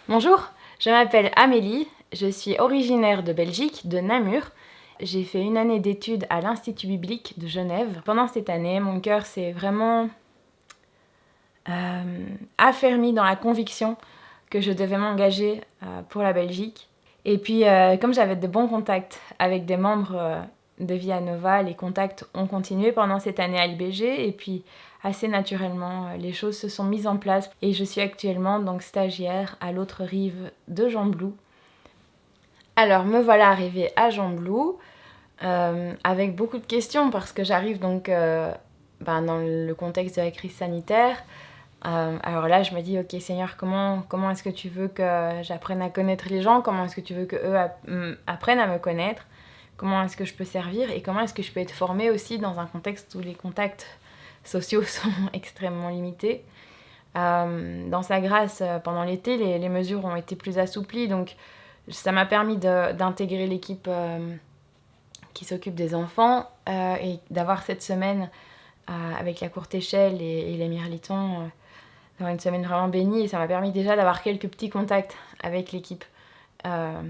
Bonjour, je m'appelle Amélie, je suis originaire de Belgique, de Namur. J'ai fait une année d'études à l'Institut biblique de Genève. Pendant cette année, mon cœur s'est vraiment affermi dans la conviction que je devais m'engager pour la Belgique. Et puis, comme j'avais de bons contacts avec des membres de Via Nova, les contacts ont continué pendant cette année à l'IBG. Et puis, assez naturellement, les choses se sont mises en place. Et je suis actuellement donc stagiaire à l'autre rive de Gembloux. Alors, me voilà arrivée à Gembloux avec beaucoup de questions parce que j'arrive donc dans le contexte de la crise sanitaire. Alors là, je me dis, ok Seigneur, comment est-ce que tu veux que j'apprenne à connaître les gens? Comment est-ce que tu veux qu'eux apprennent à me connaître? Comment est-ce que je peux servir? Et comment est-ce que je peux être formée aussi dans un contexte où les contacts sociaux sont extrêmement limités? Dans sa grâce, pendant l'été, les mesures ont été plus assouplies, donc ça m'a permis d'intégrer l'équipe qui s'occupe des enfants et d'avoir cette semaine avec la courte échelle et les mirlitons, d'avoir une semaine vraiment bénie. Et ça m'a permis déjà d'avoir quelques petits contacts avec l'équipe,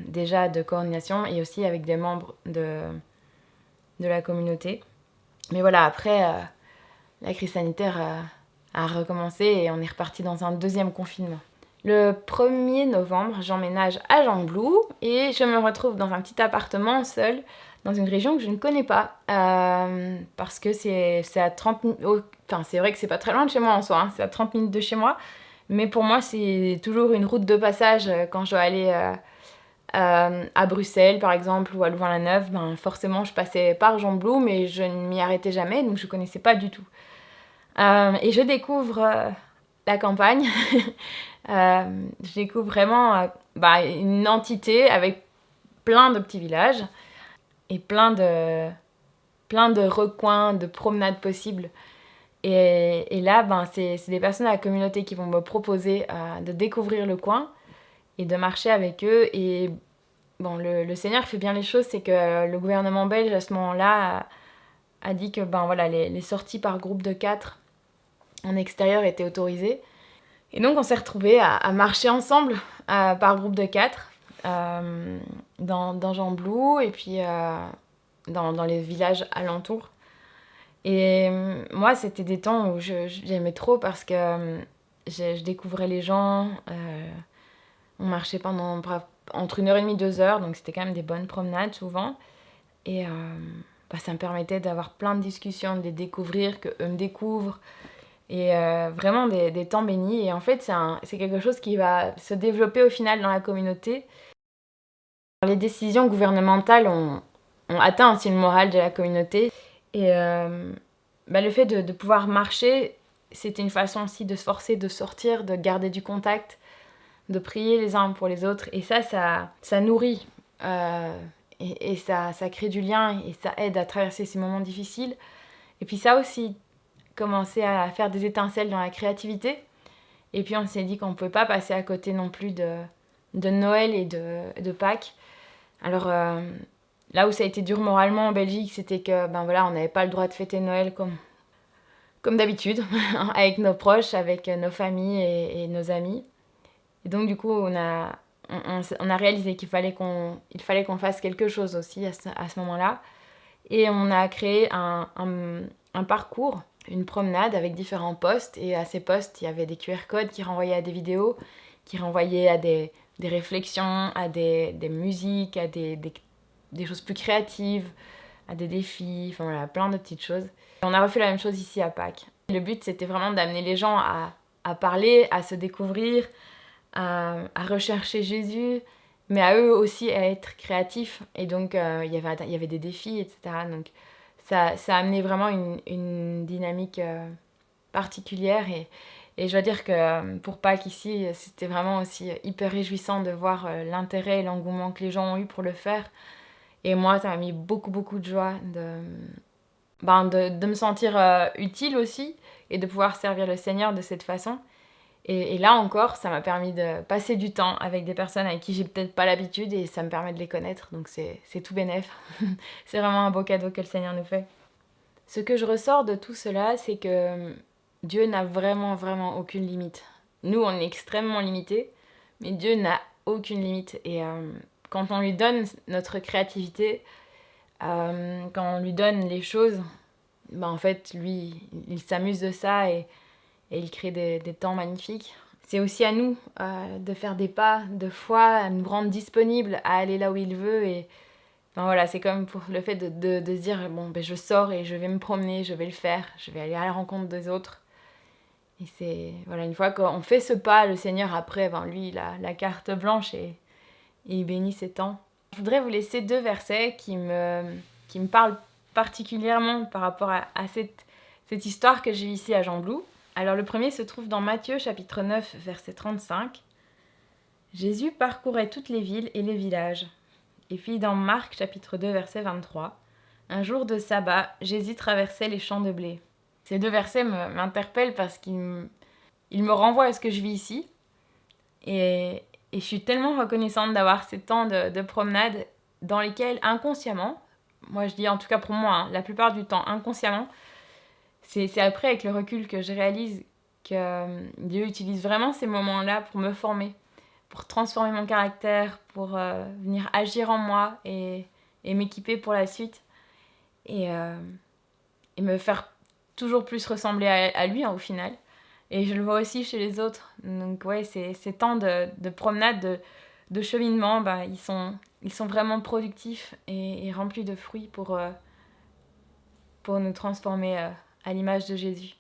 déjà de coordination et aussi avec des membres de la communauté. Mais voilà, après, la crise sanitaire a recommencé et on est reparti dans un deuxième confinement. Le 1er novembre, j'emménage à Gembloux et je me retrouve dans un petit appartement seule dans une région que je ne connais pas parce que c'est à 30 minutes, enfin c'est vrai que c'est pas très loin de chez moi en soi, hein, c'est à 30 minutes de chez moi, mais pour moi c'est toujours une route de passage quand je dois aller à Bruxelles par exemple ou à Louvain-la-Neuve, forcément je passais par Gembloux mais je ne m'y arrêtais jamais donc je connaissais pas du tout. Et je découvre la campagne. Je découvre vraiment une entité avec plein de petits villages et plein de recoins, de promenades possibles. Et là, c'est des personnes de la communauté qui vont me proposer de découvrir le coin et de marcher avec eux. Et bon, le Seigneur fait bien les choses, c'est que le gouvernement belge à ce moment-là a dit que les sorties par groupe de 4 en extérieur étaient autorisées. Et donc on s'est retrouvés à marcher ensemble par groupe de 4 dans Gembloux et puis dans les villages alentours. Et moi, c'était des temps où j'aimais trop parce que je découvrais les gens. On marchait entre 1h30 et 2h, donc c'était quand même des bonnes promenades souvent. Et ça me permettait d'avoir plein de discussions, de les découvrir, qu'eux me découvrent. Et vraiment des temps bénis. Et en fait, c'est quelque chose qui va se développer au final dans la communauté. Les décisions gouvernementales ont atteint aussi le moral de la communauté. Et le fait de pouvoir marcher, c'était une façon aussi de se forcer de sortir, de garder du contact, de prier les uns pour les autres. Et ça nourrit. Et ça crée du lien et ça aide à traverser ces moments difficiles. Et puis ça aussi, commencer à faire des étincelles dans la créativité. Et puis on s'est dit qu'on ne pouvait pas passer à côté non plus de Noël et de Pâques. Alors là où ça a été dur moralement en Belgique, c'était que on n'avait pas le droit de fêter Noël comme d'habitude, avec nos proches, avec nos familles et nos amis. Et donc du coup on a réalisé qu'il fallait qu'on fasse quelque chose aussi à ce moment-là. Et on a créé un parcours, une promenade avec différents postes. Et à ces postes, il y avait des QR codes qui renvoyaient à des vidéos, qui renvoyaient à des réflexions, à des musiques, à des choses plus créatives, à des défis, enfin voilà, plein de petites choses. Et on a refait la même chose ici à Pâques. Le but, c'était vraiment d'amener les gens à parler, à se découvrir, à rechercher Jésus, mais à eux aussi à être créatifs. Et donc, il y avait des défis, etc. Donc, ça a amené vraiment une dynamique particulière. Et je dois dire que pour Pâques ici, c'était vraiment aussi hyper réjouissant de voir l'intérêt et l'engouement que les gens ont eu pour le faire. Et moi, ça m'a mis beaucoup, beaucoup de joie de me sentir utile aussi et de pouvoir servir le Seigneur de cette façon. Et là encore, ça m'a permis de passer du temps avec des personnes avec qui j'ai peut-être pas l'habitude et ça me permet de les connaître. Donc c'est tout bénef. C'est vraiment un beau cadeau que le Seigneur nous fait. Ce que je ressors de tout cela, c'est que Dieu n'a vraiment, vraiment aucune limite. Nous, on est extrêmement limités, Mais Dieu n'a aucune limite. Et quand on lui donne notre créativité, quand on lui donne les choses, en fait, lui, il s'amuse de ça et il crée des temps magnifiques. C'est aussi à nous de faire des pas de foi, à nous rendre disponibles, à aller là où il veut. Et voilà, c'est comme pour le fait de se dire, je sors et je vais me promener, je vais le faire, je vais aller à la rencontre des autres. Et c'est, voilà, une fois qu'on fait ce pas, le Seigneur, après, lui, il a la carte blanche et il bénit ses temps. Je voudrais vous laisser 2 versets qui me parlent particulièrement par rapport à cette histoire que j'ai ici à Jean-Blou. Alors le premier se trouve dans Matthieu chapitre 9 verset 35. Jésus parcourait toutes les villes et les villages. Et puis dans Marc chapitre 2 verset 23. Un jour de sabbat, Jésus traversait les champs de blé. Ces 2 versets m'interpellent parce qu'ils me renvoient à ce que je vis ici. Et je suis tellement reconnaissante d'avoir ces temps de promenade dans lesquels inconsciemment, moi je dis en tout cas pour moi, la plupart du temps inconsciemment, c'est après avec le recul que je réalise que Dieu utilise vraiment ces moments-là pour me former, pour transformer mon caractère, pour venir agir en moi et m'équiper pour la suite et me faire toujours plus ressembler à lui au final. Et je le vois aussi chez les autres. Donc ouais, ces temps de promenade, de cheminement, ils sont vraiment productifs et remplis de fruits pour nous transformer à l'image de Jésus.